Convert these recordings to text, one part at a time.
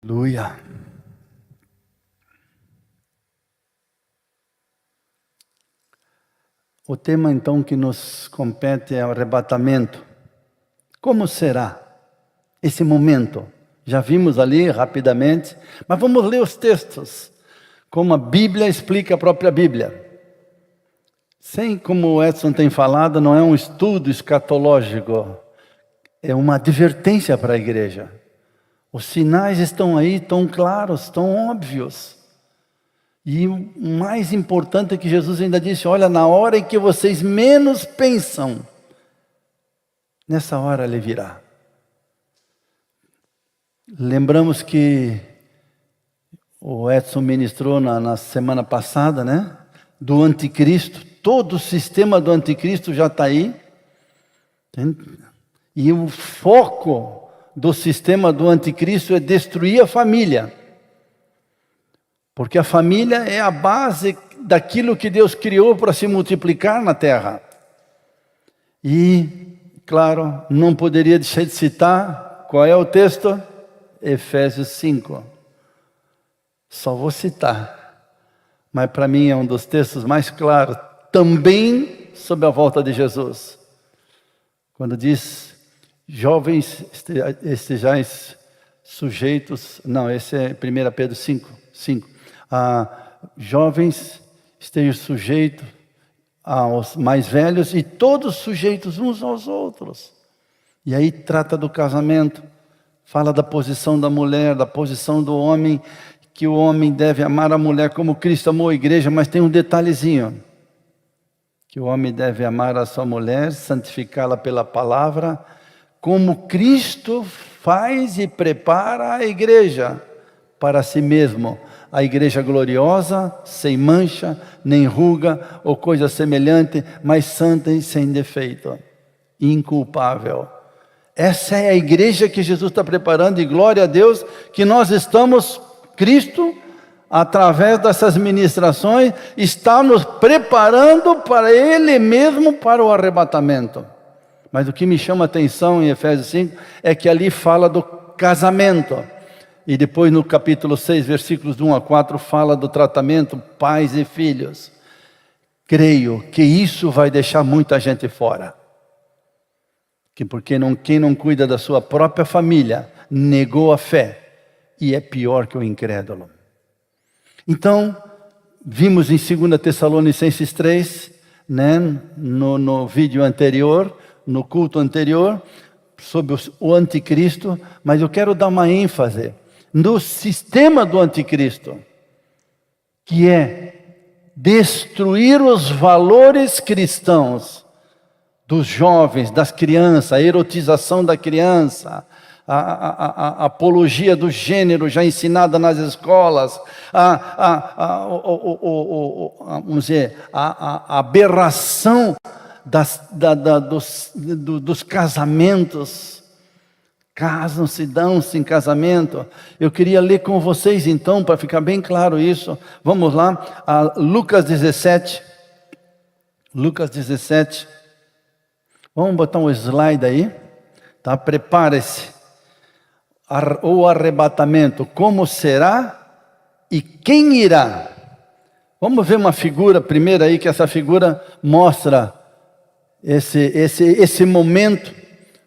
Aleluia. O tema então que nos compete é o arrebatamento. Como será esse momento? Já vimos ali rapidamente, mas vamos ler os textos, como a Bíblia explica a própria Bíblia. Sem, como o Edson tem falado, não é um estudo escatológico, é uma advertência para a igreja. Os sinais estão aí, tão claros, tão óbvios. E o mais importante é que Jesus ainda disse, olha, na hora em que vocês menos pensam, nessa hora ele virá. Lembramos que o Edson ministrou na semana passada, né? Do anticristo, todo o sistema do anticristo já está aí. E o foco do sistema do anticristo é destruir a família. Porque a família é a base daquilo que Deus criou para se multiplicar na terra. E, claro, não poderia deixar de citar, qual é o texto? Efésios 5. Só vou citar, mas para mim é um dos textos mais claros, também sobre a volta de Jesus. Quando diz, jovens estejais sujeitos, não, esse é 1 Pedro 5. Jovens estejam sujeitos aos mais velhos e todos sujeitos uns aos outros. E aí trata do casamento, fala da posição da mulher, da posição do homem, que o homem deve amar a mulher como Cristo amou a igreja, mas tem um detalhezinho, que o homem deve amar a sua mulher, santificá-la pela palavra, como Cristo faz e prepara a igreja para si mesmo, a igreja gloriosa, sem mancha, nem ruga ou coisa semelhante, mas santa e sem defeito, inculpável. Essa é a igreja que Jesus está preparando, e glória a Deus que nós estamos, Cristo, através dessas ministrações, está nos preparando para Ele mesmo, para o arrebatamento. Mas o que me chama a atenção em Efésios 5 é que ali fala do casamento. E depois no capítulo 6, versículos 1 a 4, fala do tratamento pais e filhos. Creio que isso vai deixar muita gente fora. Porque quem não cuida da sua própria família, negou a fé. E é pior que o incrédulo. Então, vimos em 2 Tessalonicenses 3, né, no vídeo anterior, no culto anterior, sobre o anticristo, mas eu quero dar uma ênfase no sistema do anticristo, que é destruir os valores cristãos dos jovens, das crianças, a erotização da criança, a apologia do gênero já ensinada nas escolas, vamos dizer, a aberração dos casamentos. Casam-se, dão-se em casamento. Eu queria ler com vocês então, para ficar bem claro isso. Vamos lá, a Lucas 17. Lucas 17. Vamos botar um slide aí. Tá? Prepare-se. O arrebatamento, como será e quem irá? Vamos ver uma figura primeiro aí, que essa figura mostra esse momento.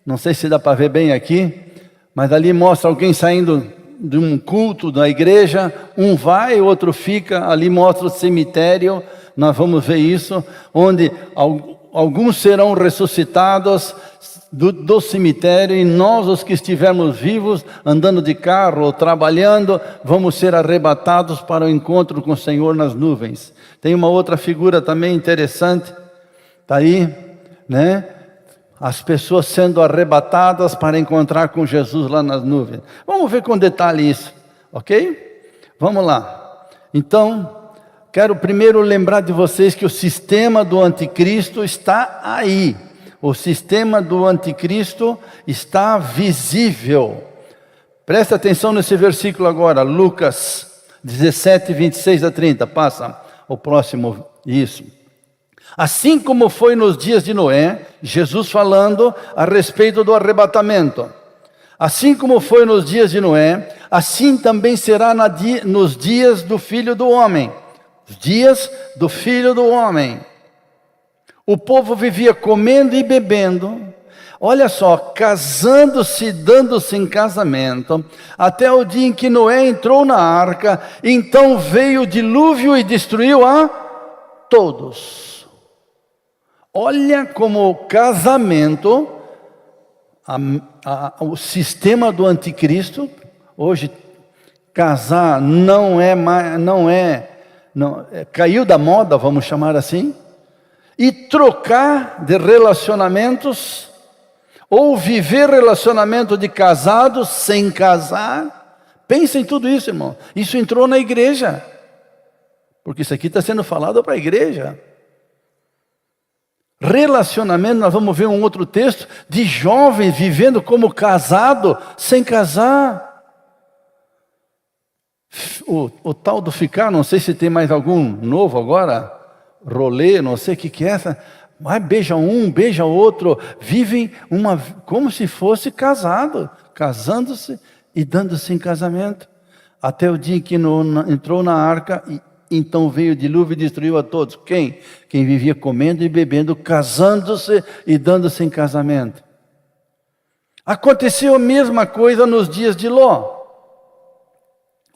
Não sei se dá para ver bem aqui, mas ali mostra alguém saindo de um culto da igreja, um vai, o outro fica, ali mostra o cemitério, nós vamos ver isso, onde alguns serão ressuscitados do cemitério, e nós, os que estivermos vivos, andando de carro ou trabalhando, vamos ser arrebatados para o encontro com o Senhor nas nuvens. Tem uma outra figura também interessante, está aí, né? As pessoas sendo arrebatadas para encontrar com Jesus lá nas nuvens. Vamos ver com detalhe isso, ok? Vamos lá. Então, quero primeiro lembrar de vocês que o sistema do anticristo está aí. O sistema do anticristo está visível. Presta atenção nesse versículo agora, Lucas 17, 26 a 30. Passa o próximo, isso. Assim como foi nos dias de Noé, Jesus falando a respeito do arrebatamento. Assim como foi nos dias de Noé, assim também será nos dias do Filho do Homem. Os dias do Filho do Homem. O povo vivia comendo e bebendo, olha só, casando-se, dando-se em casamento, até o dia em que Noé entrou na arca. Então veio o dilúvio e destruiu a todos. Olha como o casamento, o sistema do anticristo. Hoje casar caiu da moda, vamos chamar assim. E trocar de relacionamentos, ou viver relacionamento de casados sem casar. Pensa em tudo isso, irmão. Isso entrou na igreja, porque isso aqui está sendo falado para a igreja. Relacionamento, nós vamos ver um outro texto de jovens vivendo como casado sem casar. O tal do ficar, não sei se tem mais algum novo agora, rolê, não sei o que é essa. Mas beija um, beija outro, vivem como se fosse casado, casando-se e dando-se em casamento. Até o dia que entrou na arca, então veio o dilúvio e destruiu a todos. Quem? Quem vivia comendo e bebendo, casando-se e dando-se em casamento. Aconteceu a mesma coisa nos dias de Ló.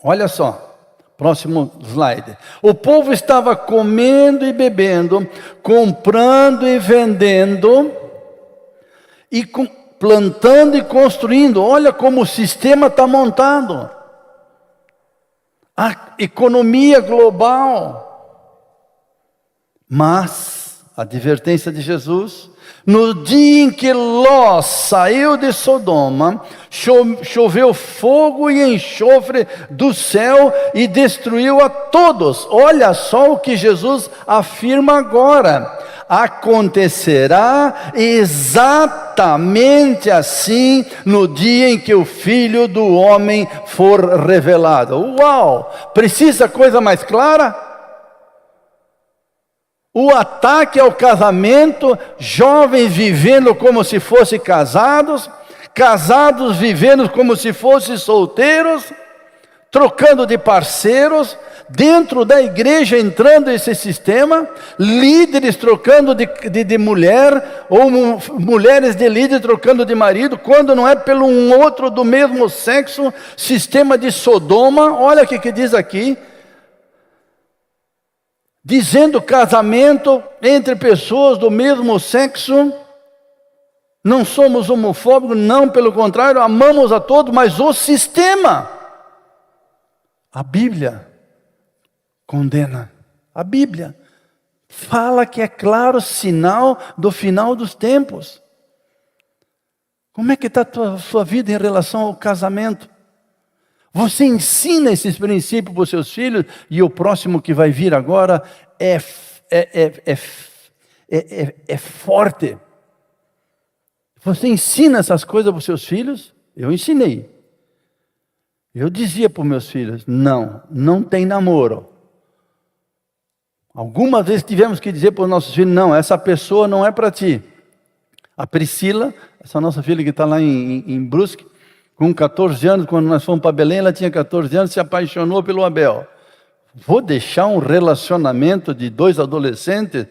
Olha só, próximo slide. O povo estava comendo e bebendo, comprando e vendendo, e plantando e construindo. Olha como o sistema está montado. A economia global. Mas, a advertência de Jesus, no dia em que Ló saiu de Sodoma, choveu fogo e enxofre do céu e destruiu a todos. Olha só o que Jesus afirma agora. Acontecerá exatamente assim no dia em que o Filho do Homem for revelado. Uau! Precisa coisa mais clara? O ataque ao casamento, jovens vivendo como se fossem casados, casados vivendo como se fossem solteiros, trocando de parceiros, dentro da igreja entrando esse sistema, líderes trocando de mulher, ou mulheres de líder trocando de marido, quando não é pelo um outro do mesmo sexo, sistema de Sodoma. Olha o que diz aqui. Dizendo casamento entre pessoas do mesmo sexo, não somos homofóbicos, não, pelo contrário, amamos a todos, mas o sistema, a Bíblia condena. A Bíblia fala que é claro sinal do final dos tempos. Como é que está a sua vida em relação ao casamento? Você ensina esses princípios para os seus filhos, e o próximo que vai vir agora é forte. Você ensina essas coisas para os seus filhos? Eu ensinei. Eu dizia para os meus filhos, não tem namoro. Algumas vezes tivemos que dizer para os nossos filhos, não, essa pessoa não é para ti. A Priscila, essa nossa filha que está lá em Brusque, com 14 anos, quando nós fomos para Belém, ela tinha 14 anos, se apaixonou pelo Abel. Vou deixar um relacionamento de 2 adolescentes?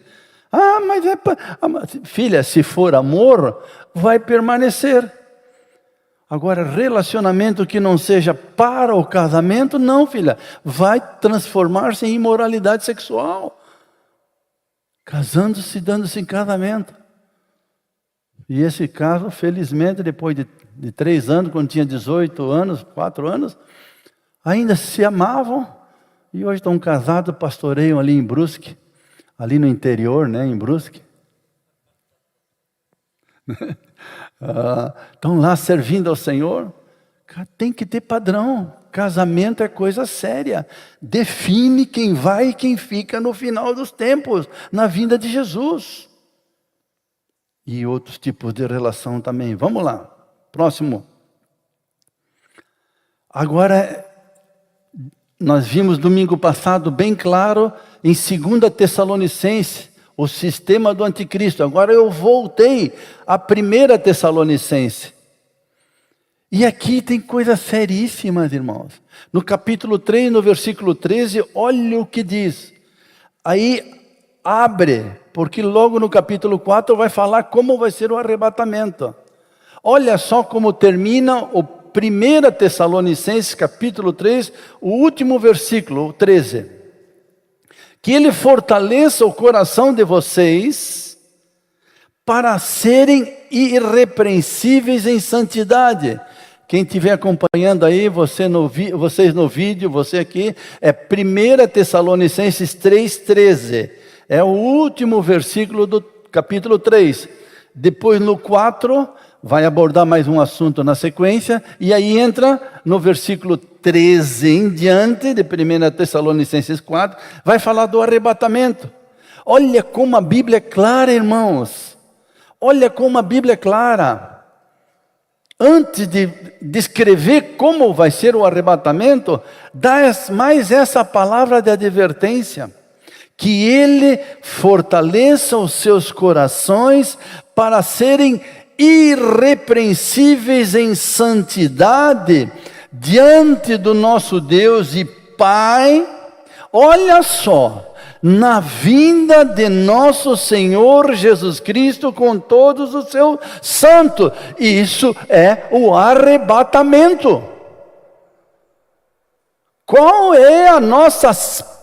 Mas filha, se for amor, vai permanecer. Agora, relacionamento que não seja para o casamento, não, filha, vai transformar-se em imoralidade sexual. Casando-se, dando-se em casamento. E esse caso, felizmente, depois de 3 anos, quando tinha 18 anos, 4 anos, ainda se amavam, e hoje estão casados, pastoreiam ali em Brusque, ali no interior, né, em Brusque. Estão lá servindo ao Senhor. Tem que ter padrão. Casamento é coisa séria. Define quem vai e quem fica no final dos tempos, na vinda de Jesus. E outros tipos de relação também. Vamos lá. Próximo. Agora, nós vimos domingo passado bem claro em 2 Tessalonicenses, o sistema do anticristo. Agora eu voltei à 1 Tessalonicenses. E aqui tem coisas seríssimas, irmãos. No capítulo 3, no versículo 13, olha o que diz. Aí abre, porque logo no capítulo 4 vai falar como vai ser o arrebatamento. Olha só como termina o 1 Tessalonicenses capítulo 3, o último versículo, o 13. Que Ele fortaleça o coração de vocês para serem irrepreensíveis em santidade. Quem estiver acompanhando aí, vocês no vídeo, você aqui, é 1 Tessalonicenses 3,13. É o último versículo do capítulo 3. Depois no 4, vai abordar mais um assunto na sequência, e aí entra no versículo 13 em diante, de 1 Tessalonicenses 4, vai falar do arrebatamento. Olha como a Bíblia é clara, irmãos. Olha como a Bíblia é clara. Antes de descrever como vai ser o arrebatamento, dá mais essa palavra de advertência. Que Ele fortaleça os seus corações para serem irrepreensíveis em santidade diante do nosso Deus e Pai. Olha só, na vinda de nosso Senhor Jesus Cristo com todos os seus santos. Isso é o arrebatamento. Qual é a nossa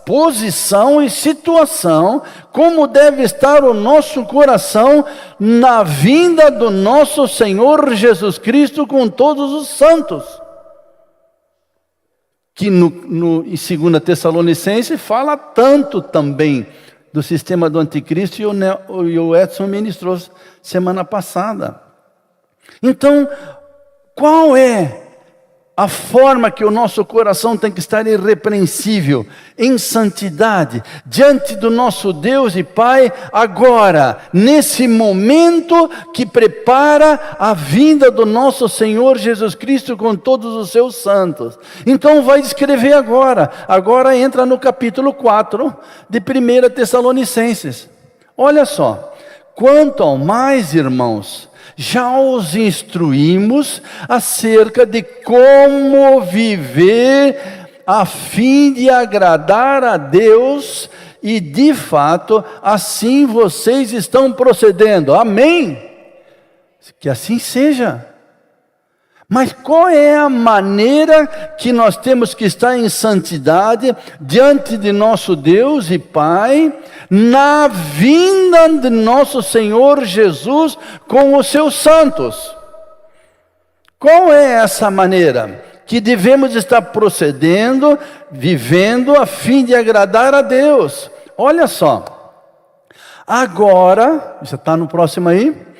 posição e situação, como deve estar o nosso coração na vinda do nosso Senhor Jesus Cristo com todos os santos? Que em 2 Tessalonicenses fala tanto também do sistema do anticristo, e o Edson ministrou semana passada. Então, qual é a forma que o nosso coração tem que estar irrepreensível, em santidade, diante do nosso Deus e Pai, agora, nesse momento que prepara a vinda do nosso Senhor Jesus Cristo com todos os seus santos? Então vai descrever agora entra no capítulo 4 de 1 Tessalonicenses. Olha só, quanto ao mais, irmãos, já os instruímos acerca de como viver a fim de agradar a Deus, e de fato assim vocês estão procedendo. Amém? Que assim seja. Mas qual é a maneira que nós temos que estar em santidade diante de nosso Deus e Pai, na vinda de nosso Senhor Jesus com os seus santos? Qual é essa maneira que devemos estar procedendo, vivendo a fim de agradar a Deus? Olha só, agora, já está no próximo aí?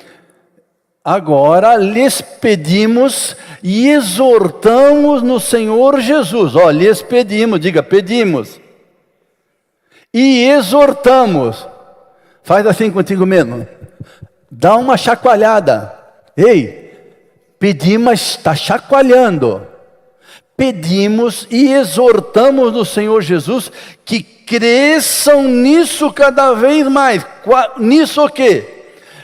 Agora lhes pedimos e exortamos no Senhor Jesus. Lhes pedimos, diga, pedimos. E exortamos. Faz assim contigo mesmo. Dá uma chacoalhada. Ei, pedimos, mas está chacoalhando. Pedimos e exortamos no Senhor Jesus que cresçam nisso cada vez mais. Nisso o quê?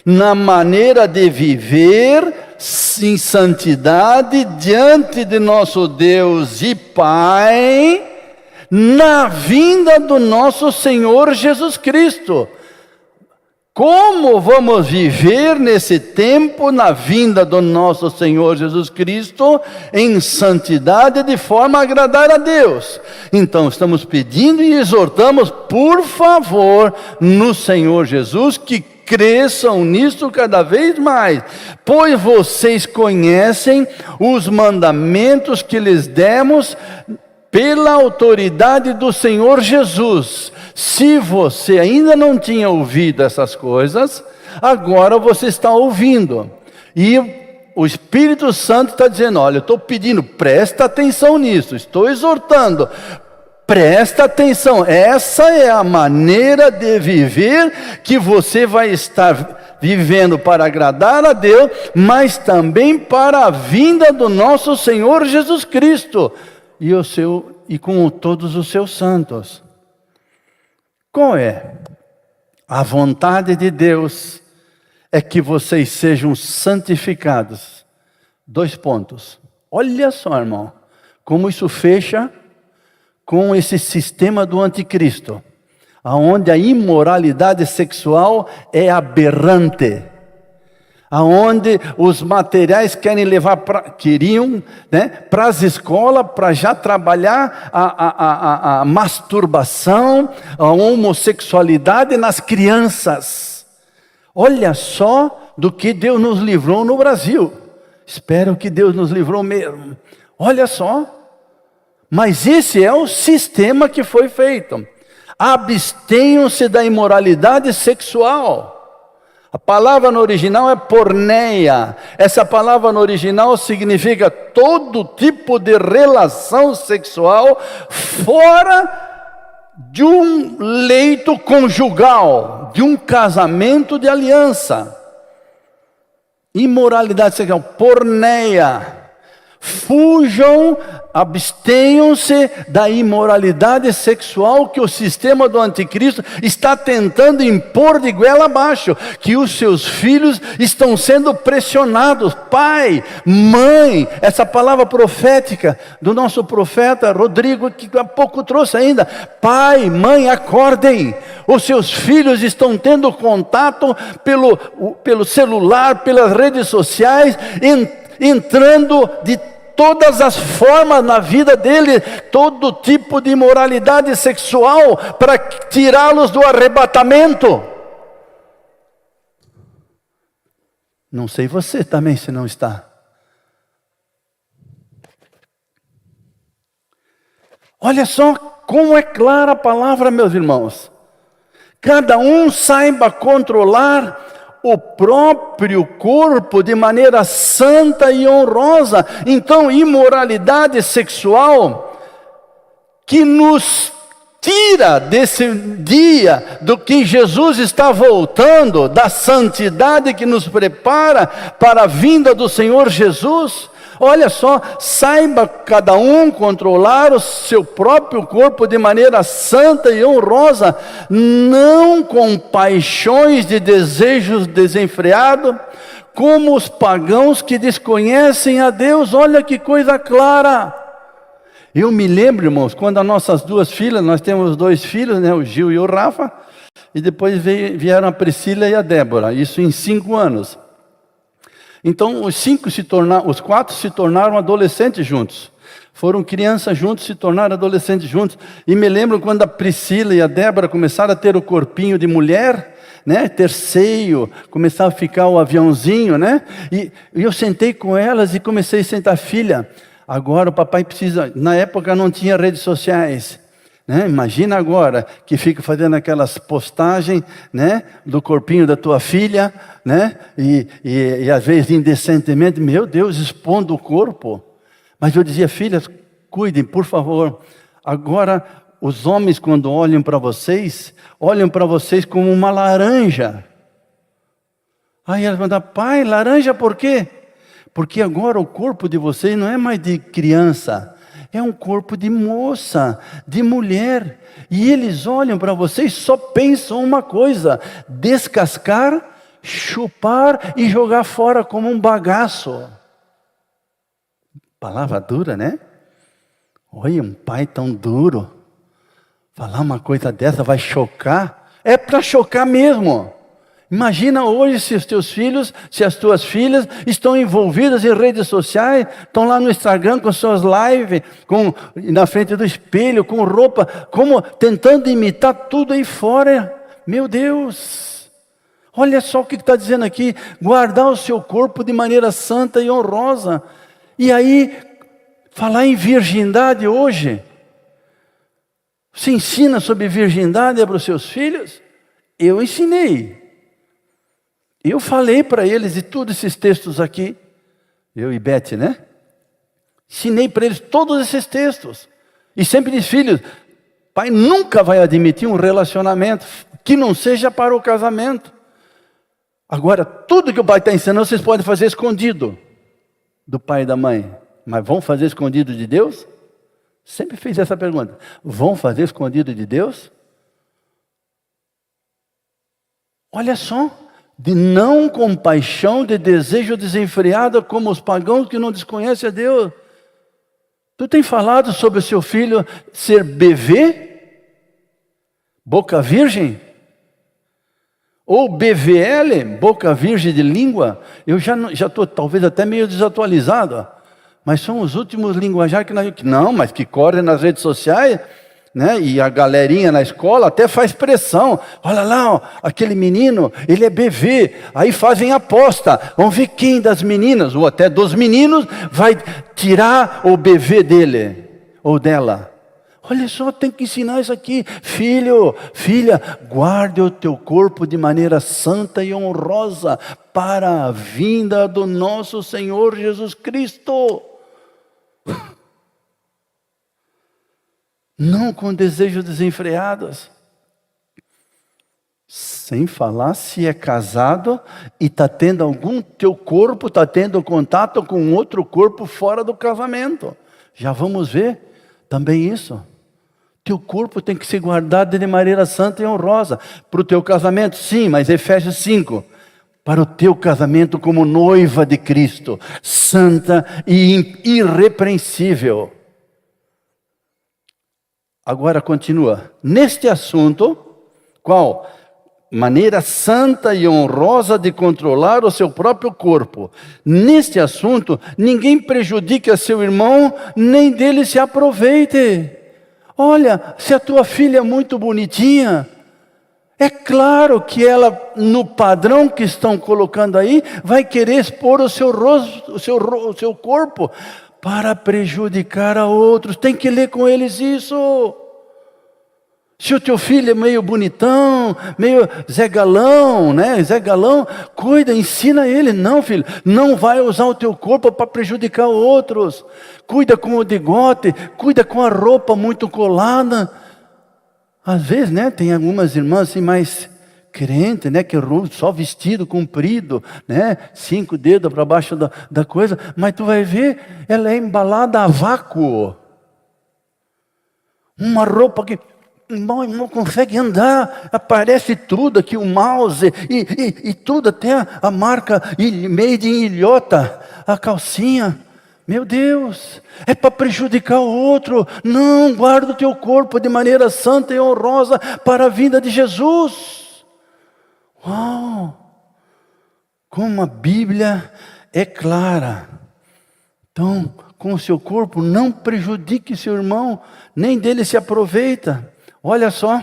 Na maneira de viver em santidade diante de nosso Deus e Pai, na vinda do nosso Senhor Jesus Cristo. Como vamos viver nesse tempo na vinda do nosso Senhor Jesus Cristo em santidade de forma a agradar a Deus? Então estamos pedindo e exortamos, por favor, no Senhor Jesus, que cresçam nisso cada vez mais, pois vocês conhecem os mandamentos que lhes demos pela autoridade do Senhor Jesus. Se você ainda não tinha ouvido essas coisas, agora você está ouvindo. E o Espírito Santo está dizendo, olha, eu estou pedindo, presta atenção nisso, estou exortando. Presta atenção, essa é a maneira de viver que você vai estar vivendo para agradar a Deus, mas também para a vinda do nosso Senhor Jesus Cristo e com todos os seus santos. Qual é? A vontade de Deus é que vocês sejam santificados. 2 pontos. Olha só, irmão, como isso fecha com esse sistema do anticristo, aonde a imoralidade sexual é aberrante, aonde os materiais queriam, né, para as escolas, para já trabalhar a masturbação, a homossexualidade nas crianças. Olha só do que Deus nos livrou no Brasil. Espero que Deus nos livrou mesmo. Olha só. Mas esse é o sistema que foi feito. Abstenham-se da imoralidade sexual. A palavra no original é porneia. Essa palavra no original significa todo tipo de relação sexual fora de um leito conjugal, de um casamento de aliança. Imoralidade sexual, porneia. Fujam, abstenham-se da imoralidade sexual que o sistema do anticristo está tentando impor de goela abaixo, que os seus filhos estão sendo pressionados. Pai, mãe, essa palavra profética do nosso profeta Rodrigo, que há pouco trouxe ainda. Pai, mãe, acordem. Os seus filhos estão tendo contato pelo celular, pelas redes sociais, entrando de todas as formas na vida dele, todo tipo de imoralidade sexual, para tirá-los do arrebatamento. Não sei você também se não está. Olha só como é clara a palavra, meus irmãos. Cada um saiba controlar o próprio corpo de maneira santa e honrosa. Então, imoralidade sexual que nos tira desse dia do que Jesus está voltando, da santidade que nos prepara para a vinda do Senhor Jesus. Olha só, saiba cada um controlar o seu próprio corpo de maneira santa e honrosa, não com paixões de desejos desenfreados, como os pagãos que desconhecem a Deus. Olha que coisa clara. Eu me lembro, irmãos, quando as nossas duas filhas, nós temos 2 filhos, né, o Gil e o Rafa, e depois vieram a Priscila e a Débora, isso em 5 anos. Então os 4 se tornaram adolescentes juntos. Foram crianças juntos, se tornaram adolescentes juntos. E me lembro quando a Priscila e a Débora começaram a ter o corpinho de mulher, né? Ter seio, começava a ficar o aviãozinho, né? E eu sentei com elas e comecei a sentar, filha, agora o papai precisa. Na época não tinha redes sociais. Né? Imagina agora que fica fazendo aquelas postagens, né, do corpinho da tua filha, né, e às vezes indecentemente, meu Deus, expondo o corpo. Mas eu dizia, filhas, cuidem, por favor. Agora, os homens quando olham para vocês como uma laranja. Aí elas mandam, pai, laranja por quê? Porque agora o corpo de vocês não é mais de criança, é um corpo de moça, de mulher. E eles olham para vocês, só pensam uma coisa: descascar, chupar e jogar fora como um bagaço. Palavra dura, né? Olha, um pai tão duro. Falar uma coisa dessa vai chocar. É para chocar mesmo. Imagina hoje se os teus filhos, se as tuas filhas estão envolvidas em redes sociais, estão lá no Instagram com suas lives, na frente do espelho, com roupa, tentando imitar tudo aí fora. Meu Deus! Olha só o que está dizendo aqui: guardar o seu corpo de maneira santa e honrosa. E aí, falar em virgindade hoje. Você ensina sobre virgindade para os seus filhos? Eu ensinei. Eu falei para eles de todos esses textos aqui, eu e Beth, né? Ensinei para eles todos esses textos. E sempre disse, filhos, pai nunca vai admitir um relacionamento que não seja para o casamento. Agora, tudo que o pai está ensinando, vocês podem fazer escondido do pai e da mãe. Mas vão fazer escondido de Deus? Sempre fiz essa pergunta. Vão fazer escondido de Deus? Olha só. De não compaixão, de desejo desenfreado, como os pagãos que não desconhecem a Deus. Tu tem falado sobre o seu filho ser BV? Boca virgem? Ou BVL, boca virgem de língua? Eu já estou talvez até meio desatualizado, mas são os últimos linguajar que não, mas que correm nas redes sociais, né? E a galerinha na escola até faz pressão. Olha lá, ó, aquele menino, ele é BV. Aí fazem aposta. Vamos ver quem das meninas, ou até dos meninos, vai tirar o BV dele ou dela. Olha só, tem que ensinar isso aqui. Filho, filha, guarde o teu corpo de maneira santa e honrosa para a vinda do nosso Senhor Jesus Cristo. Não com desejos desenfreados. Sem falar se é casado e está tendo teu corpo está tendo contato com outro corpo fora do casamento. Já vamos ver também isso. Teu corpo tem que ser guardado de maneira santa e honrosa. Para o teu casamento, sim, mas Efésios 5. Para o teu casamento como noiva de Cristo, santa e irrepreensível. Agora continua. Neste assunto, qual? Maneira santa e honrosa de controlar o seu próprio corpo. Neste assunto, ninguém prejudique a seu irmão, nem dele se aproveite. Olha, se a tua filha é muito bonitinha, é claro que ela, no padrão que estão colocando aí, vai querer expor o seu rosto, o seu corpo, para prejudicar a outros. Tem que ler com eles isso. Se o teu filho é meio bonitão, meio Zé Galão, né? Zé Galão, cuida, ensina ele. Não, filho, não vai usar o teu corpo para prejudicar outros. Cuida com o degote, cuida com a roupa muito colada. Às vezes, né, tem algumas irmãs assim mais crentes, né, que só vestido comprido, né, 5 dedos para baixo da coisa. Mas tu vai ver, ela é embalada a vácuo. Uma roupa que... Irmão, não consegue andar, aparece tudo aqui, o mouse, e tudo, até a marca made in ilhota, a calcinha. Meu Deus, é para prejudicar o outro. Não, guarda o teu corpo de maneira santa e honrosa para a vinda de Jesus. Uau, como a Bíblia é clara. Então, com o seu corpo, não prejudique seu irmão, nem dele se aproveita. Olha só,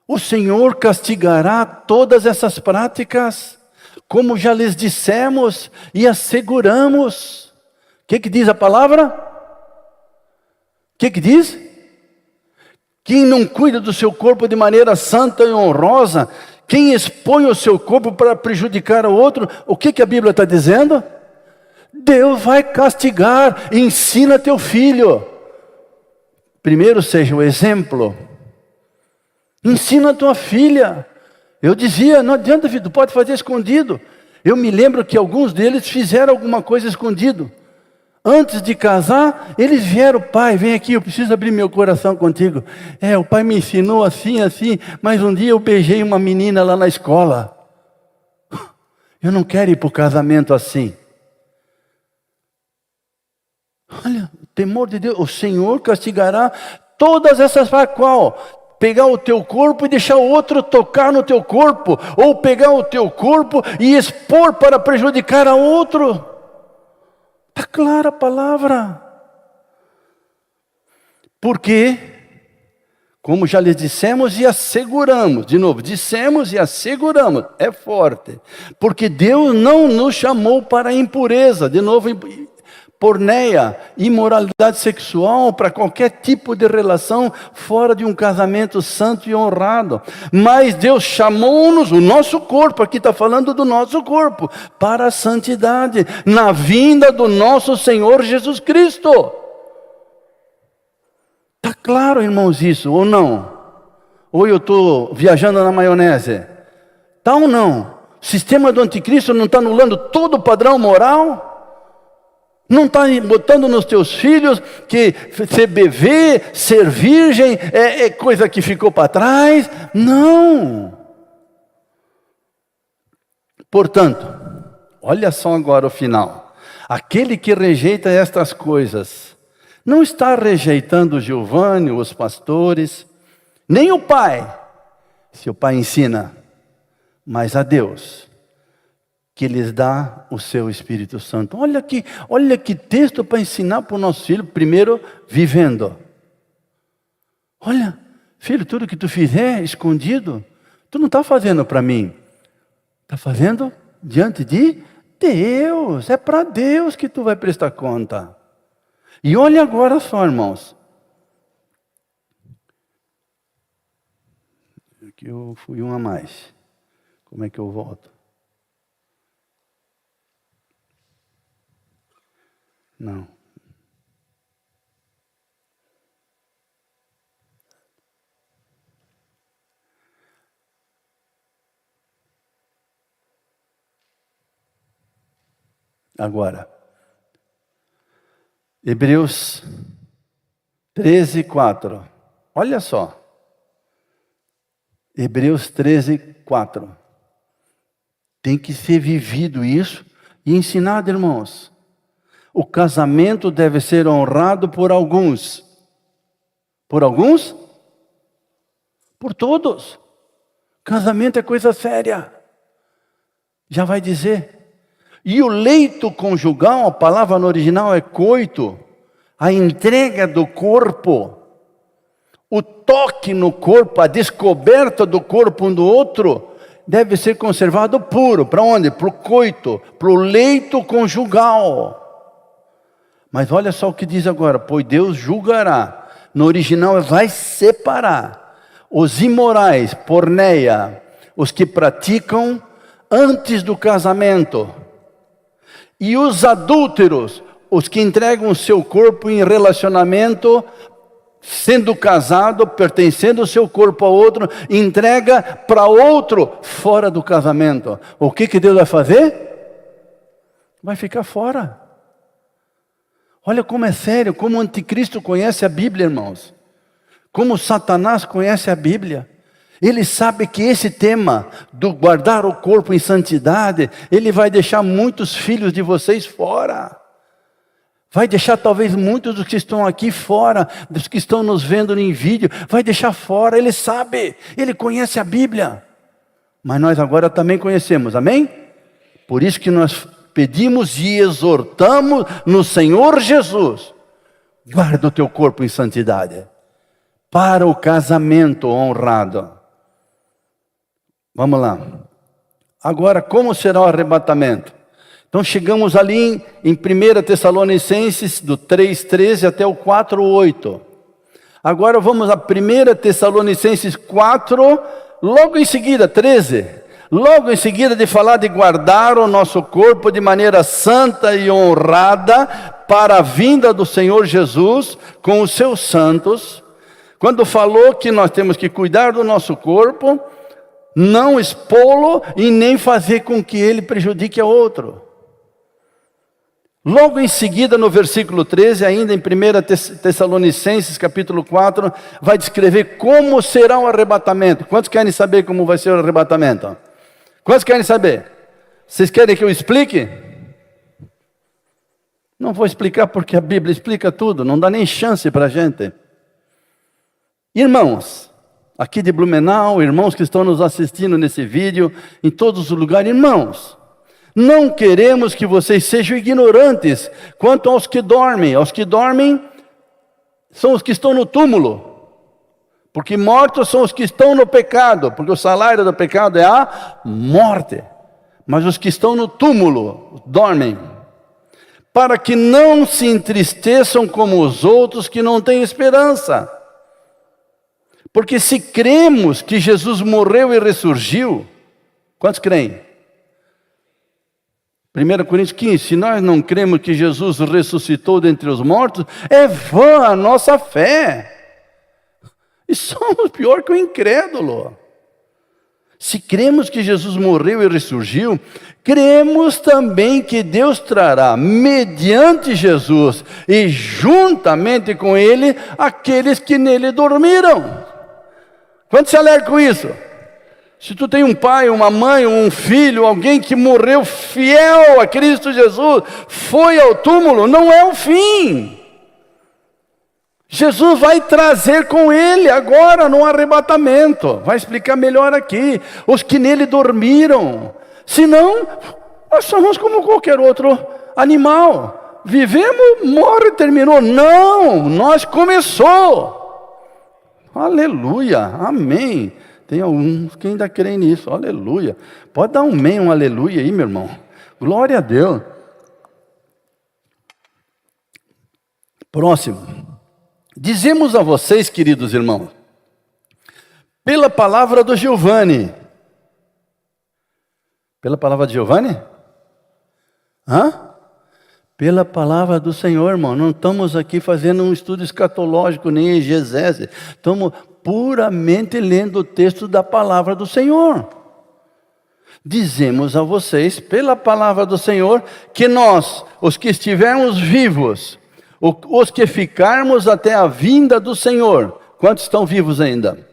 o Senhor castigará todas essas práticas, como já lhes dissemos e asseguramos. O que diz a palavra? O que diz? Quem não cuida do seu corpo de maneira santa e honrosa, quem expõe o seu corpo para prejudicar o outro, o que a Bíblia está dizendo? Deus vai castigar, ensina teu filho. Primeiro seja o exemplo. Ensina a tua filha. Eu dizia, não adianta, filho, tu pode fazer escondido. Eu me lembro que alguns deles fizeram alguma coisa escondido. Antes de casar, eles vieram, pai, vem aqui, eu preciso abrir meu coração contigo. O pai me ensinou assim, mas um dia eu beijei uma menina lá na escola. Eu não quero ir para o casamento assim. Olha, o temor de Deus, o Senhor castigará todas essas para qual? Pegar o teu corpo e deixar o outro tocar no teu corpo, ou pegar o teu corpo e expor para prejudicar a outro. Está clara a palavra. Porque, como já lhes dissemos e asseguramos, de novo, dissemos e asseguramos, é forte. Porque Deus não nos chamou para a impureza, de novo, porneia, imoralidade sexual, para qualquer tipo de relação fora de um casamento santo e honrado. Mas Deus chamou-nos, o nosso corpo, aqui está falando do nosso corpo, para a santidade, na vinda do nosso Senhor Jesus Cristo. Está claro, irmãos, isso, ou não? Ou eu estou viajando na maionese? Está ou não? O sistema do anticristo não está anulando todo o padrão moral? Não está botando nos teus filhos que ser bebê, ser virgem é coisa que ficou para trás? Não. Portanto, olha só agora o final. Aquele que rejeita estas coisas Não está rejeitando o Giovanni, os pastores, nem o pai, se o pai ensina, mas a Deus, que lhes dá o seu Espírito Santo. Olha que texto para ensinar para o nosso filho, primeiro, vivendo. Olha, filho, tudo que tu fizer escondido, tu não está fazendo para mim, está fazendo diante de Deus, é para Deus que tu vai prestar conta. E olha agora só, irmãos. Aqui eu fui um a mais. Como é que eu volto? Não. Agora. Hebreus 13, 4. Olha só. Hebreus 13, 4. Tem que ser vivido isso e ensinado, irmãos. O casamento deve ser honrado por alguns. Por alguns? Por todos. Casamento é coisa séria. Já vai dizer. E o leito conjugal, a palavra no original é coito, a entrega do corpo, o toque no corpo, a descoberta do corpo um do outro, deve ser conservado puro. Para onde? Para o coito, para o leito conjugal. Mas olha só o que diz agora, pois Deus julgará. No original vai separar os imorais, porneia, os que praticam antes do casamento. E os adúlteros, os que entregam o seu corpo em relacionamento, sendo casado, pertencendo o seu corpo a outro, entrega para outro fora do casamento. O que Deus vai fazer? Vai ficar fora. Olha como é sério, como o anticristo conhece a Bíblia, irmãos. Como Satanás conhece a Bíblia. Ele sabe que esse tema do guardar o corpo em santidade, ele vai deixar muitos filhos de vocês fora. Vai deixar talvez muitos dos que estão aqui fora, dos que estão nos vendo em vídeo, vai deixar fora. Ele sabe, ele conhece a Bíblia. Mas nós agora também conhecemos, amém? Por isso que nós pedimos e exortamos no Senhor Jesus. Guarda o teu corpo em santidade, para o casamento honrado. Vamos lá. Agora, como será o arrebatamento? Então, chegamos ali em 1 Tessalonicenses, do 3,13 até o 4,8. Agora vamos a 1 Tessalonicenses 4, logo em seguida, 13. Logo em seguida de falar de guardar o nosso corpo de maneira santa e honrada para a vinda do Senhor Jesus com os seus santos. Quando falou que nós temos que cuidar do nosso corpo, não expô-lo e nem fazer com que ele prejudique a outro. Logo em seguida, no versículo 13, ainda em 1 Tessalonicenses, capítulo 4, vai descrever como será o arrebatamento. Quantos querem saber como vai ser o arrebatamento? Quantos querem saber? Vocês querem que eu explique? Não vou explicar porque a Bíblia explica tudo, não dá nem chance para a gente. Irmãos, aqui de Blumenau, irmãos que estão nos assistindo nesse vídeo, em todos os lugares, irmãos, não queremos que vocês sejam ignorantes quanto aos que dormem. Aos que dormem são os que estão no túmulo, porque mortos são os que estão no pecado, porque o salário do pecado é a morte. Mas os que estão no túmulo dormem, para que não se entristeçam como os outros que não têm esperança. Porque se cremos que Jesus morreu e ressurgiu, quantos creem? 1 Coríntios 15, se nós não cremos que Jesus ressuscitou dentre os mortos, é vã a nossa fé. E somos pior que o incrédulo. Se cremos que Jesus morreu e ressurgiu, cremos também que Deus trará, mediante Jesus e juntamente com Ele, aqueles que nele dormiram. Quanto se alegra com isso? Se tu tem um pai, uma mãe, um filho, alguém que morreu fiel a Cristo Jesus, foi ao túmulo, não é o fim. Jesus vai trazer com ele agora no arrebatamento. Vai explicar melhor aqui. Os que nele dormiram. Senão, nós somos como qualquer outro animal. Vivemos, morre, terminou. Não, nós começou. Aleluia, amém. Tem alguns que ainda creem nisso, aleluia. Pode dar um amém, um aleluia aí, meu irmão. Glória a Deus. Próximo. Dizemos a vocês, queridos irmãos, pela palavra do Giovanni. Pela palavra de Giovanni? Pela palavra do Senhor, irmão. Não estamos aqui fazendo um estudo escatológico, nem exegese. Estamos puramente lendo o texto da palavra do Senhor. Dizemos a vocês, pela palavra do Senhor, que nós, os que estivermos vivos, os que ficarmos até a vinda do Senhor. Quantos estão vivos ainda?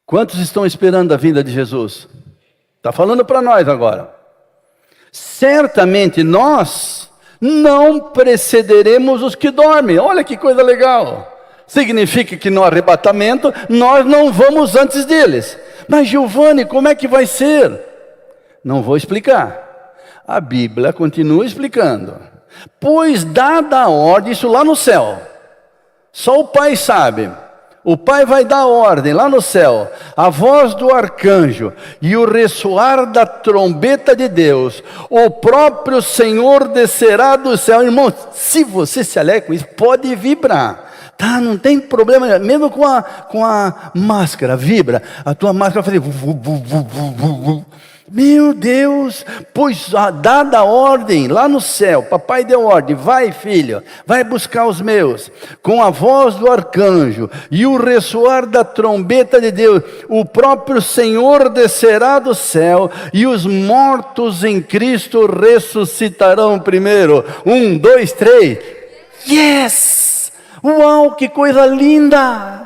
Quantos estão esperando a vinda de Jesus? Está falando para nós agora. Certamente nós não precederemos os que dormem. Olha que coisa legal. Significa que no arrebatamento nós não vamos antes deles. Mas Giovanni, como é que vai ser? Não vou explicar. A Bíblia continua explicando. Pois dada a ordem, isso lá no céu, só o Pai sabe, o Pai vai dar ordem lá no céu, a voz do arcanjo e o ressoar da trombeta de Deus, o próprio Senhor descerá do céu. Irmão, se você se alegra com isso, pode vibrar, tá? Não tem problema, mesmo com a máscara, vibra, a tua máscara vai fazer meu Deus, pois dada a ordem lá no céu, papai deu ordem, vai filho, vai buscar os meus, com a voz do arcanjo e o ressoar da trombeta de Deus, o próprio Senhor descerá do céu e os mortos em Cristo ressuscitarão primeiro. 1, 2, 3, yes! Uau, que coisa linda!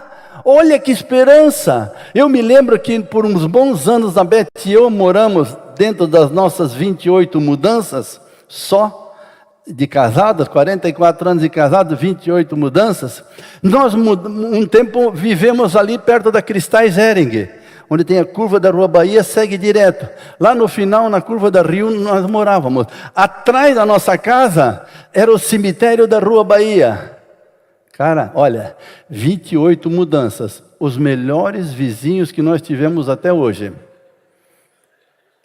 Olha que esperança! Eu me lembro que por uns bons anos a Beth e eu moramos dentro das nossas 28 mudanças, só de casados, 44 anos de casado, 28 mudanças. Nós um tempo vivemos ali perto da Cristais Hering, onde tem a curva da Rua Bahia, segue direto. Lá no final, na curva da Rio, nós morávamos. Atrás da nossa casa era o cemitério da Rua Bahia. Cara, olha, 28 mudanças, os melhores vizinhos que nós tivemos até hoje.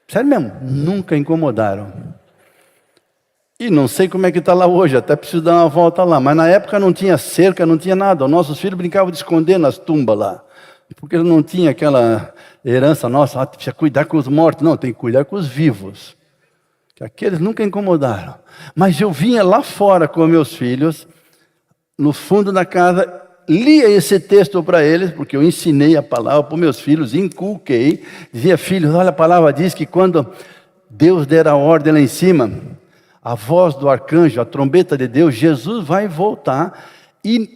Sério mesmo, nunca incomodaram. E não sei como é que está lá hoje, até preciso dar uma volta lá. Mas na época não tinha cerca, não tinha nada. Os nossos filhos brincavam de esconder nas tumbas lá. Porque não tinha aquela herança nossa, precisa cuidar com os mortos. Não, tem que cuidar com os vivos. Que aqueles nunca incomodaram. Mas eu vinha lá fora com meus filhos, no fundo da casa, lia esse texto para eles, porque eu ensinei a palavra para os meus filhos, inculquei, dizia, filhos, olha, a palavra diz que quando Deus der a ordem lá em cima, a voz do arcanjo, a trombeta de Deus, Jesus vai voltar e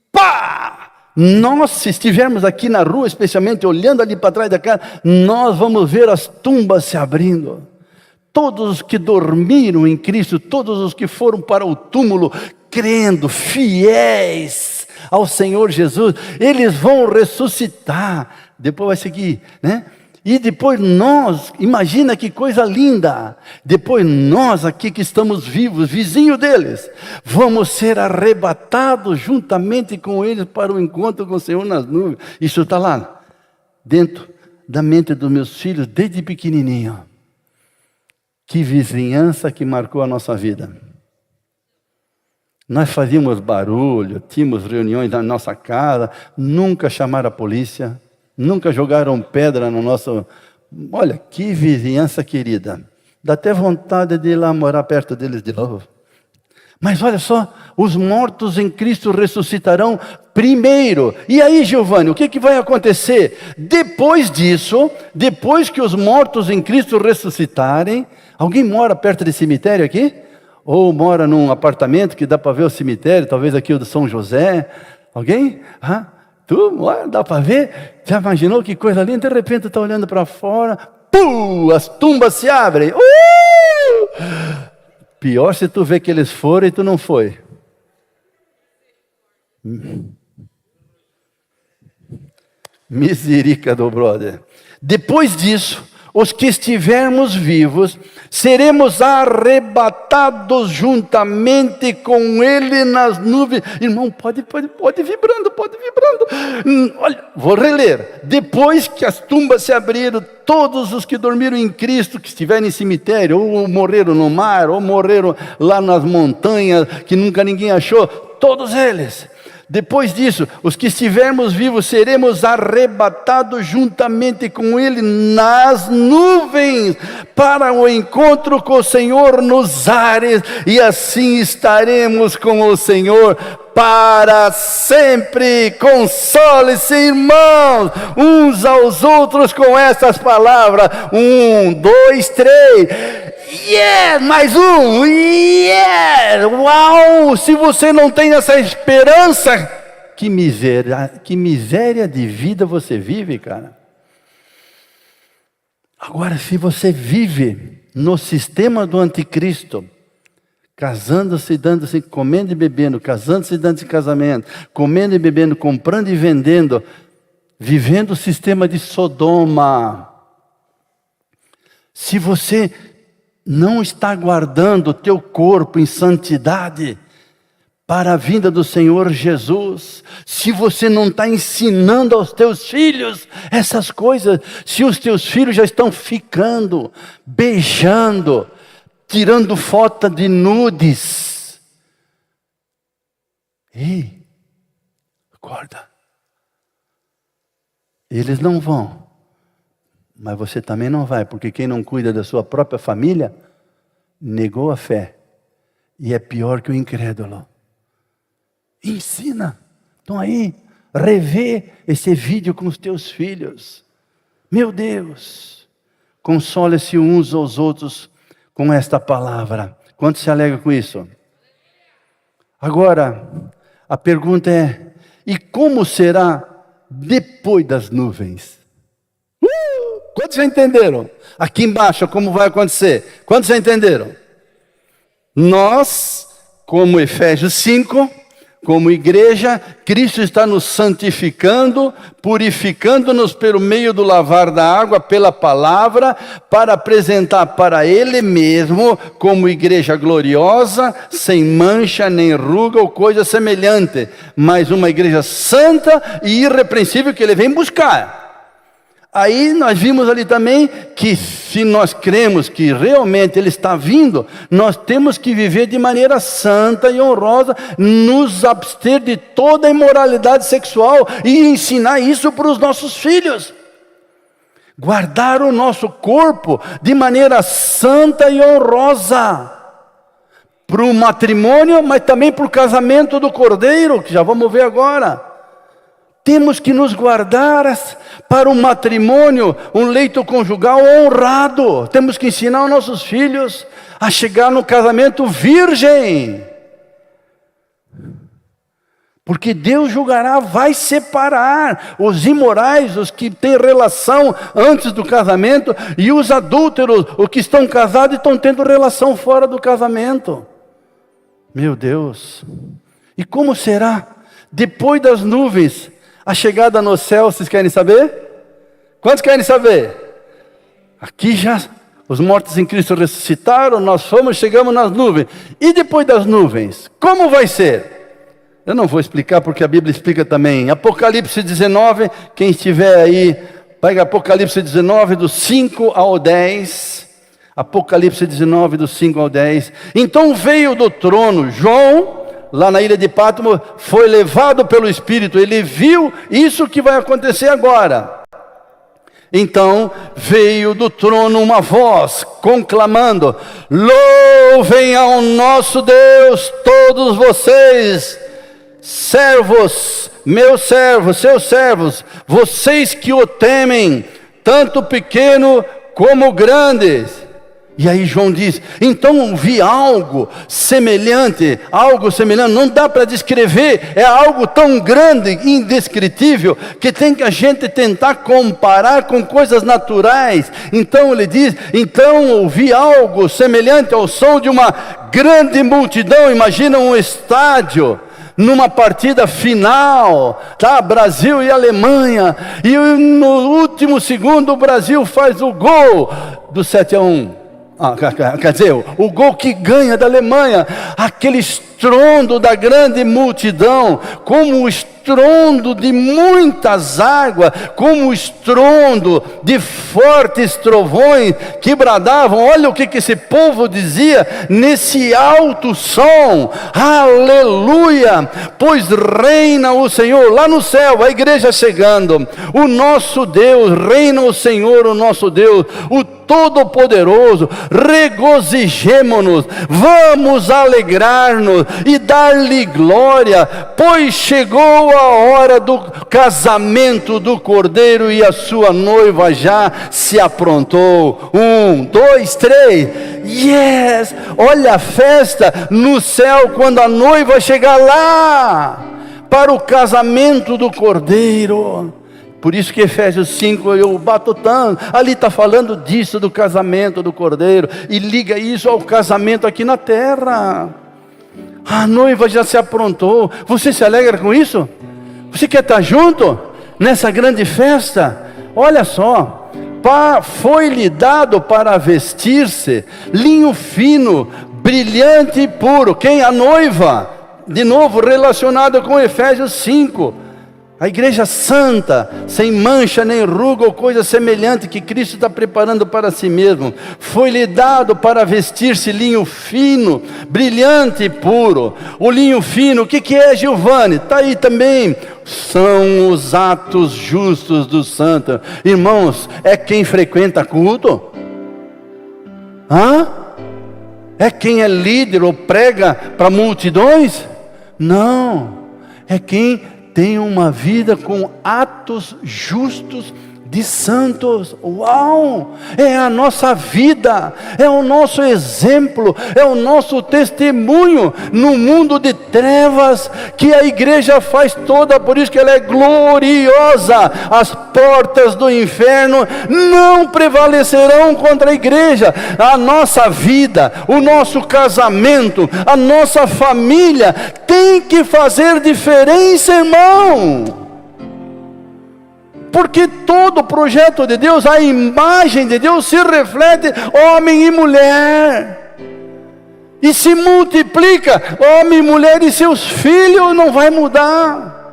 pá! Nós, se estivermos aqui na rua, especialmente olhando ali para trás da casa, nós vamos ver as tumbas se abrindo. Todos os que dormiram em Cristo, todos os que foram para o túmulo, crendo, fiéis ao Senhor Jesus, eles vão ressuscitar. Depois vai seguir, né? E depois nós, imagina que coisa linda, depois nós aqui que estamos vivos, vizinho deles, vamos ser arrebatados juntamente com eles para o encontro com o Senhor nas nuvens. Isso está lá, dentro da mente dos meus filhos, desde pequenininho. Que vizinhança que marcou a nossa vida. Nós fazíamos barulho, tínhamos reuniões na nossa casa, nunca chamaram a polícia, nunca jogaram pedra no nosso... Olha, que vizinhança querida. Dá até vontade de ir lá morar perto deles de novo. Mas olha só, os mortos em Cristo ressuscitarão primeiro. E aí, Giovanni, o que vai acontecer? Depois disso, depois que os mortos em Cristo ressuscitarem, alguém mora perto de cemitério aqui? Ou mora num apartamento que dá para ver o cemitério, talvez aqui o de São José? Alguém? Dá para ver? Já imaginou que coisa linda? De repente está olhando para fora, as tumbas se abrem. Pior se tu vê que eles foram e tu não foi. Misericórdia do brother. Depois disso, os que estivermos vivos, seremos arrebatados juntamente com Ele nas nuvens. Irmão, pode vibrando. Olha, vou reler. Depois que as tumbas se abriram, todos os que dormiram em Cristo, que estiverem em cemitério, ou morreram no mar, ou morreram lá nas montanhas, que nunca ninguém achou, todos eles. Depois disso, os que estivermos vivos, seremos arrebatados juntamente com Ele nas nuvens, para o encontro com o Senhor nos ares, e assim estaremos com o Senhor para sempre. Console-se, irmãos, uns aos outros com essas palavras. 1, 2, 3. Yeah! Mais um! Yeah! Uau! Se você não tem essa esperança, que miséria de vida você vive, cara. Agora, se você vive no sistema do anticristo, casando-se, dando-se, comendo e bebendo, casando-se, dando-se casamento, comendo e bebendo, comprando e vendendo, vivendo o sistema de Sodoma. Se você não está guardando o teu corpo em santidade para a vinda do Senhor Jesus, se você não está ensinando aos teus filhos essas coisas, se os teus filhos já estão ficando, beijando, tirando foto de nudes, ei, acorda. Eles não vão. Mas você também não vai, porque quem não cuida da sua própria família, negou a fé. E é pior que o incrédulo. Ensina. Então aí, revê esse vídeo com os teus filhos. Meu Deus, console-se uns aos outros com esta palavra. Quantos se alegram com isso? Agora, a pergunta é, e como será depois das nuvens? Quantos já entenderam? Aqui embaixo, como vai acontecer? Quantos já entenderam? Nós, como Efésios 5, como igreja, Cristo está nos santificando, purificando-nos pelo meio do lavar da água, pela palavra, para apresentar para Ele mesmo, como igreja gloriosa, sem mancha, nem ruga ou coisa semelhante, mas uma igreja santa e irrepreensível que Ele vem buscar. Aí nós vimos ali também que se nós cremos que realmente Ele está vindo, nós temos que viver de maneira santa e honrosa, nos abster de toda imoralidade sexual e ensinar isso para os nossos filhos. Guardar o nosso corpo de maneira santa e honrosa, para o matrimônio, mas também para o casamento do Cordeiro, que já vamos ver agora. Temos que nos guardar para um matrimônio, um leito conjugal honrado. Temos que ensinar os nossos filhos a chegar no casamento virgem. Porque Deus julgará, vai separar os imorais, os que têm relação antes do casamento, e os adúlteros, os que estão casados e estão tendo relação fora do casamento. Meu Deus! E como será depois das nuvens? A chegada no céu, vocês querem saber? Quantos querem saber? Aqui já, os mortos em Cristo ressuscitaram, nós chegamos nas nuvens. E depois das nuvens, como vai ser? Eu não vou explicar, porque a Bíblia explica também. Apocalipse 19, quem estiver aí, pega Apocalipse 19, do 5 ao 10. Apocalipse 19, do 5 ao 10. Então veio do trono João, lá na ilha de Patmos, foi levado pelo Espírito, ele viu isso que vai acontecer agora. Então veio do trono uma voz, conclamando: louvem ao nosso Deus todos vocês, servos, meus servos, seus servos, vocês que o temem, tanto pequeno como grandes. E aí João diz, então vi algo semelhante, não dá para descrever, é algo tão grande, indescritível, que tem que a gente tentar comparar com coisas naturais. Então ele diz, então ouvi algo semelhante ao som de uma grande multidão, imagina um estádio, numa partida final, tá? Brasil e Alemanha, e no último segundo o Brasil faz o gol do 7-1. Quer dizer, o gol que ganha da Alemanha, aquele estrondo da grande multidão, como o estrondo de muitas águas, como o estrondo de fortes trovões que bradavam. Olha o que esse povo dizia nesse alto som: aleluia, pois reina o Senhor. Lá no céu, a igreja chegando, o nosso Deus, reina o Senhor, o nosso Deus, o Todo-Poderoso. Regozijemo-nos, vamos alegrar-nos e dar-lhe glória, pois chegou a hora do casamento do Cordeiro e a sua noiva já se aprontou. 1, 2, 3, yes! Olha a festa no céu quando a noiva chegar lá para o casamento do Cordeiro. Por isso que Efésios 5, eu bato tanto, ali está falando disso, do casamento do Cordeiro, e liga isso ao casamento aqui na terra. A noiva já se aprontou. Você se alegra com isso? Você quer estar junto nessa grande festa? Olha só, foi-lhe dado para vestir-se linho fino, brilhante e puro. Quem? A noiva. De novo relacionado com Efésios 5. A igreja santa, sem mancha nem ruga ou coisa semelhante, que Cristo está preparando para si mesmo. Foi-lhe dado para vestir-se linho fino, brilhante e puro. O linho fino, o que é, Giovanni? Está aí também. São os atos justos dos santos. Irmãos, é quem frequenta culto? É quem é líder ou prega para multidões? Não, é quem tem uma vida com atos justos de santos. Uau! É a nossa vida, é o nosso exemplo, é o nosso testemunho no mundo de trevas que a igreja faz toda. Por isso que ela é gloriosa. As portas do inferno não prevalecerão contra a igreja. A nossa vida, o nosso casamento, a nossa família tem que fazer diferença, irmão. Porque todo o projeto de Deus, a imagem de Deus se reflete homem e mulher. E se multiplica homem e mulher e seus filhos, não vai mudar.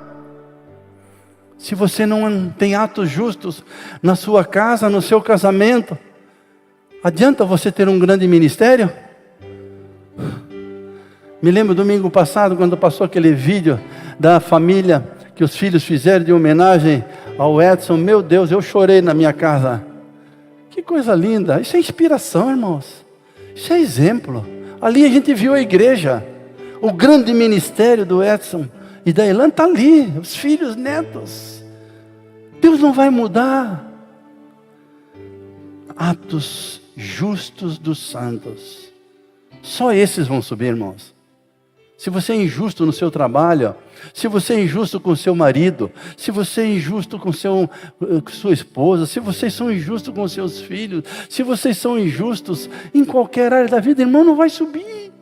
Se você não tem atos justos na sua casa, no seu casamento, adianta você ter um grande ministério? Me lembro domingo passado, quando passou aquele vídeo da família que os filhos fizeram de homenagem ao Edson. Meu Deus, eu chorei na minha casa. Que coisa linda. Isso é inspiração, irmãos. Isso é exemplo. Ali a gente viu a igreja, o grande ministério do Edson e da Elan está ali, os filhos, netos. Deus não vai mudar. Atos justos dos santos, só esses vão subir, irmãos. Se você é injusto no seu trabalho, se você é injusto com seu marido, se você é injusto com sua esposa, se vocês são injustos com seus filhos, se vocês são injustos em qualquer área da vida, irmão, não vai subir.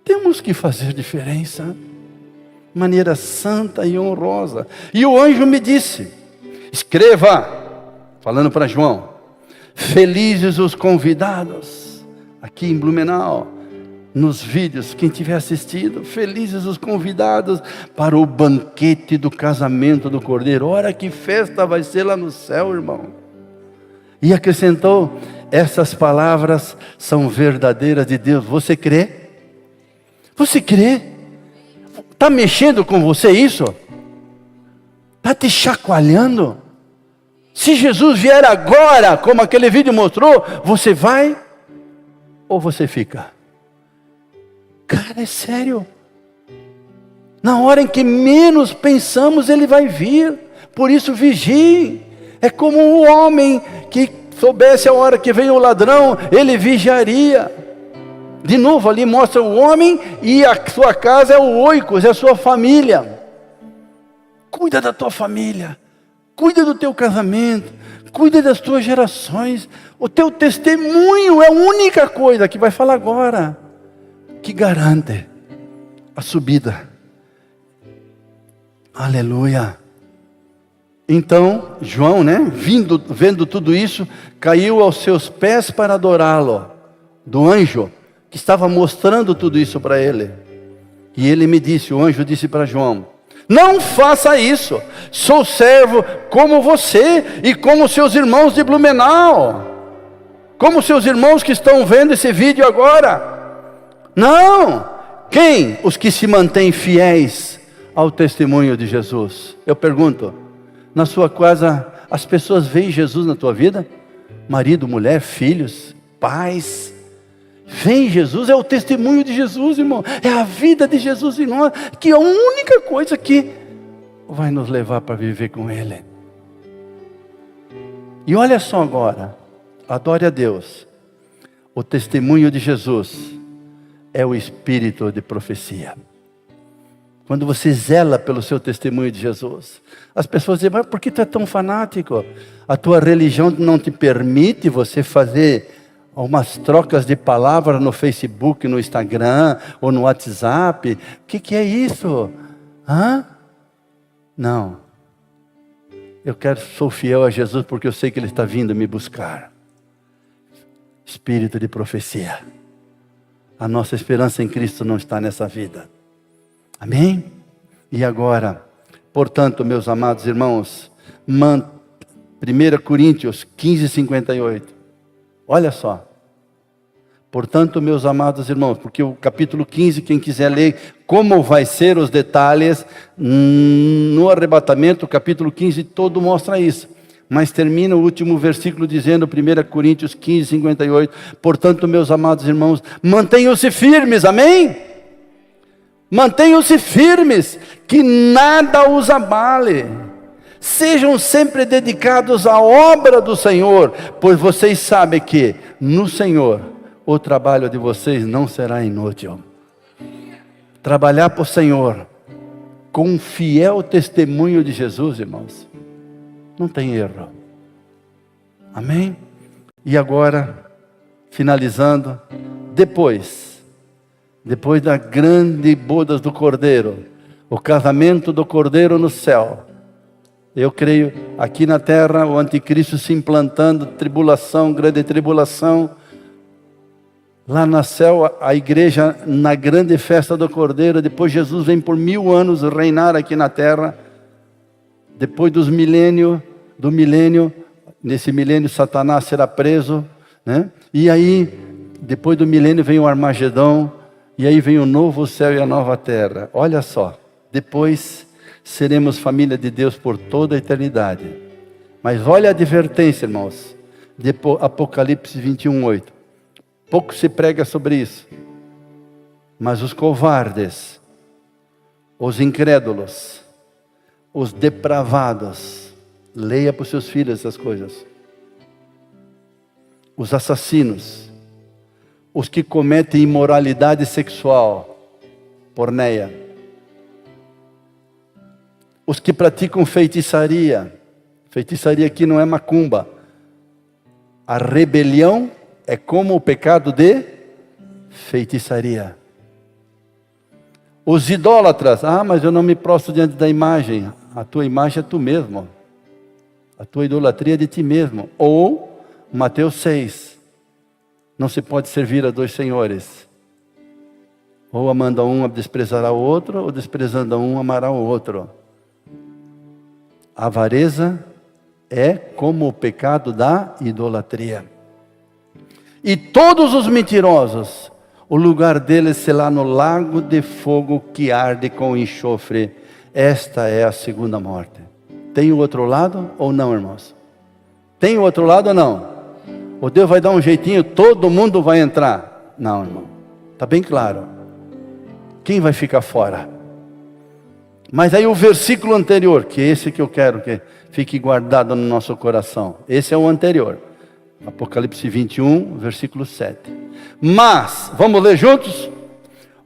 Temos que fazer diferença, de maneira santa e honrosa. E o anjo me disse: escreva, falando para João, felizes os convidados, aqui em Blumenau, nos vídeos, quem tiver assistido, felizes os convidados para o banquete do casamento do Cordeiro. Olha que festa vai ser lá no céu, irmão. E acrescentou: essas palavras são verdadeiras de Deus. Você crê? Você crê? Está mexendo com você isso? Está te chacoalhando? Se Jesus vier agora, como aquele vídeo mostrou, você vai ou você fica? Cara, é sério. Na hora em que menos pensamos, Ele vai vir. Por isso vigie. É como o homem que soubesse a hora que vem o ladrão, ele vigiaria. De novo, ali mostra o homem e a sua casa é o oikos, é a sua família. Cuida da tua família. Cuida do teu casamento. Cuida das tuas gerações. O teu testemunho é a única coisa que vai falar agora, que garante a subida Aleluia. Então, João, vendo tudo isso, caiu aos seus pés para adorá-lo, do anjo, que estava mostrando tudo isso para ele. E ele me disse, o anjo disse para João, não faça isso, sou servo como você e como seus irmãos de Blumenau, como seus irmãos que estão vendo esse vídeo agora. Não, quem? Os que se mantêm fiéis ao testemunho de Jesus. Eu pergunto, na sua casa, as pessoas veem Jesus na tua vida? Marido, mulher, filhos, pais. Veem Jesus, é o testemunho de Jesus, irmão. É a vida de Jesus em nós, que é a única coisa que vai nos levar para viver com Ele. E olha só agora, adore a Deus. O testemunho de Jesus é o espírito de profecia. Quando você zela pelo seu testemunho de Jesus, as pessoas dizem, mas por que tu é tão fanático? A tua religião não te permite você fazer umas trocas de palavras no Facebook, no Instagram, ou no WhatsApp? O que é isso? Não. Sou fiel a Jesus porque eu sei que Ele está vindo me buscar. Espírito de profecia. A nossa esperança em Cristo não está nessa vida. Amém? E agora, portanto, meus amados irmãos, 1 Coríntios 15:58. Olha só. Portanto, meus amados irmãos, porque o capítulo 15, quem quiser ler como vai ser os detalhes, no arrebatamento, o capítulo 15 todo mostra isso. Mas termina o último versículo dizendo, 1 Coríntios 15:58, portanto, meus amados irmãos, mantenham-se firmes, amém? Mantenham-se firmes, que nada os abale. Sejam sempre dedicados à obra do Senhor, pois vocês sabem que no Senhor o trabalho de vocês não será inútil. Trabalhar para o Senhor com um fiel testemunho de Jesus, irmãos, não tem erro. Amém? E agora, finalizando, depois da grande bodas do Cordeiro, o casamento do Cordeiro no céu, eu creio, aqui na terra, o anticristo se implantando, tribulação, grande tribulação, lá no céu, a igreja na grande festa do Cordeiro, depois Jesus vem por 1000 anos reinar aqui na terra, depois do milênio, nesse milênio Satanás será preso, e aí, depois do milênio vem o Armagedão, e aí vem o novo céu e a nova terra. Olha só, depois seremos família de Deus por toda a eternidade. Mas olha a advertência, irmãos, de Apocalipse 21:8. Pouco se prega sobre isso. Mas os covardes, os incrédulos, os depravados, leia para os seus filhos essas coisas. Os assassinos, os que cometem imoralidade sexual, porneia, os que praticam feitiçaria aqui não é macumba, a rebelião é como o pecado de feitiçaria. Os idólatras, mas eu não me prostro diante da imagem, a tua imagem é tu mesmo, a tua idolatria é de ti mesmo. Ou Mateus 6, não se pode servir a dois senhores. Ou amando a um, desprezará o outro, ou desprezando a um, amará o outro. A avareza é como o pecado da idolatria. E todos os mentirosos, o lugar deles será no lago de fogo que arde com enxofre. Esta é a segunda morte. Tem o outro lado ou não, irmãos? Tem o outro lado ou não? Ou Deus vai dar um jeitinho, todo mundo vai entrar? Não, irmão. Está bem claro. Quem vai ficar fora? Mas aí o versículo anterior, que é esse que eu quero que fique guardado no nosso coração. Esse é o anterior. Apocalipse 21, versículo 7. Mas, vamos ler juntos?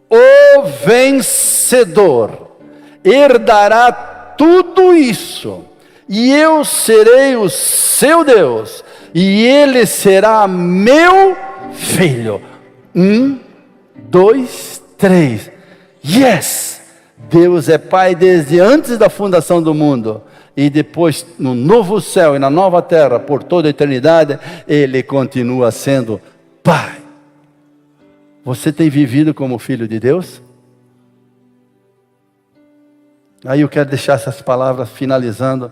O vencedor herdará tudo isso, e eu serei o seu Deus, e ele será meu filho. 1, 2, 3. Yes! Deus é Pai desde antes da fundação do mundo. E depois, no novo céu e na nova terra, por toda a eternidade, Ele continua sendo Pai. Você tem vivido como filho de Deus? Aí eu quero deixar essas palavras finalizando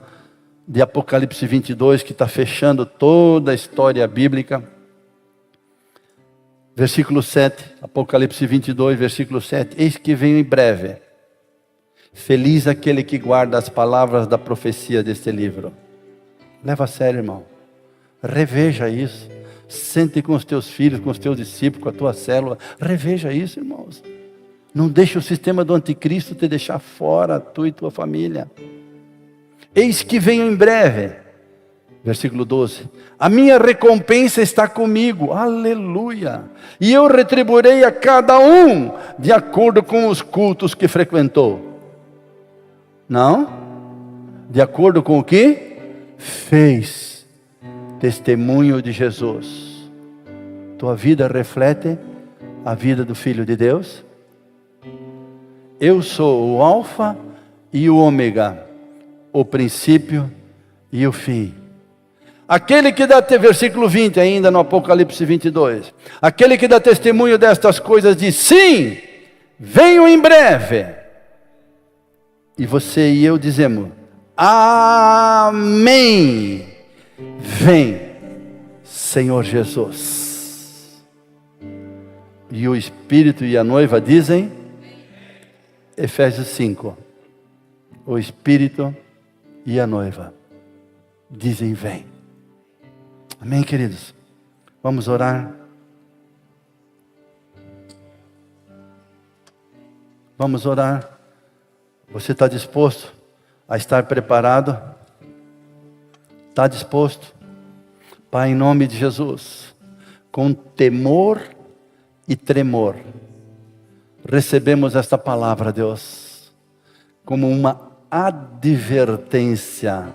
de Apocalipse 22, que está fechando toda a história bíblica. Versículo 7, Apocalipse 22, versículo 7. Eis que venho em breve. Feliz aquele que guarda as palavras da profecia deste livro. Leva a sério, irmão. Reveja isso. Sente com os teus filhos, com os teus discípulos, com a tua célula. Reveja isso, irmãos. Não deixe o sistema do anticristo te deixar fora, tu e tua família. Eis que venho em breve. Versículo 12. A minha recompensa está comigo. Aleluia. E eu retribuirei a cada um de acordo com os cultos que frequentou. Não? De acordo com o que fez. Testemunho de Jesus. Tua vida reflete a vida do Filho de Deus? Eu sou o Alfa e o Ômega, o princípio e o fim. Aquele que dá, versículo 20 ainda no Apocalipse 22. Aquele que dá testemunho destas coisas diz, sim, venho em breve. E você e eu dizemos, amém. Vem, Senhor Jesus. E o Espírito e a noiva dizem, Efésios 5, o Espírito e a noiva dizem, vem. Amém, queridos? Vamos orar. Vamos orar. Você está disposto a estar preparado? Está disposto? Pai, em nome de Jesus, com temor e tremor, recebemos esta palavra, Deus, como uma advertência,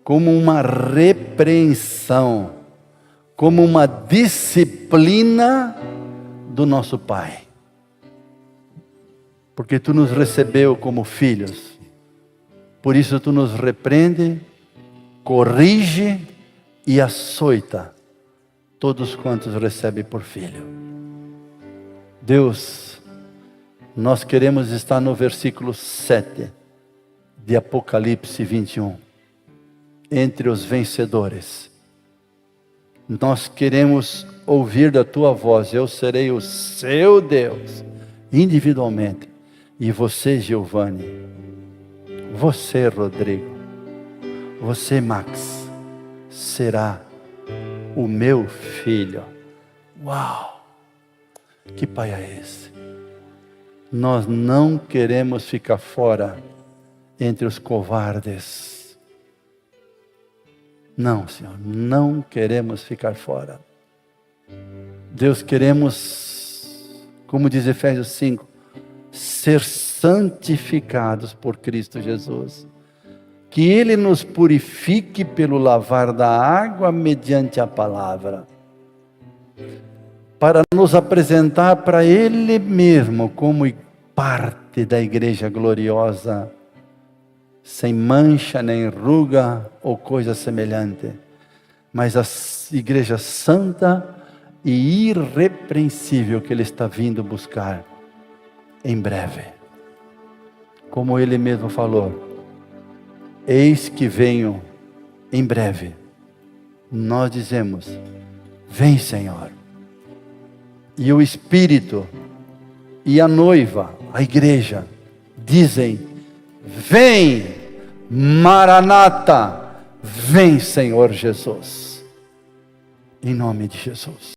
como uma repreensão, como uma disciplina do nosso Pai. Porque Tu nos recebeu como filhos, por isso Tu nos repreende, corrige e açoita todos quantos recebem por filho. Deus, nós queremos estar no versículo 7 de Apocalipse 21, entre os vencedores. Nós queremos ouvir da Tua voz, eu serei o seu Deus, individualmente. E você, Giovanni, você, Rodrigo, você, Max, será o meu filho. Uau! Que pai é esse? Nós não queremos ficar fora entre os covardes. Não, Senhor, não queremos ficar fora. Deus, queremos, como diz Efésios 5, ser santificados por Cristo Jesus. Que Ele nos purifique pelo lavar da água mediante a palavra, para nos apresentar para Ele mesmo como parte da igreja gloriosa, sem mancha, nem ruga ou coisa semelhante, mas a igreja santa e irrepreensível que Ele está vindo buscar em breve. Como Ele mesmo falou, eis que venho em breve. Nós dizemos, vem, Senhor. E o Espírito e a noiva, a igreja, dizem, vem, Maranata, vem, Senhor Jesus. Em nome de Jesus.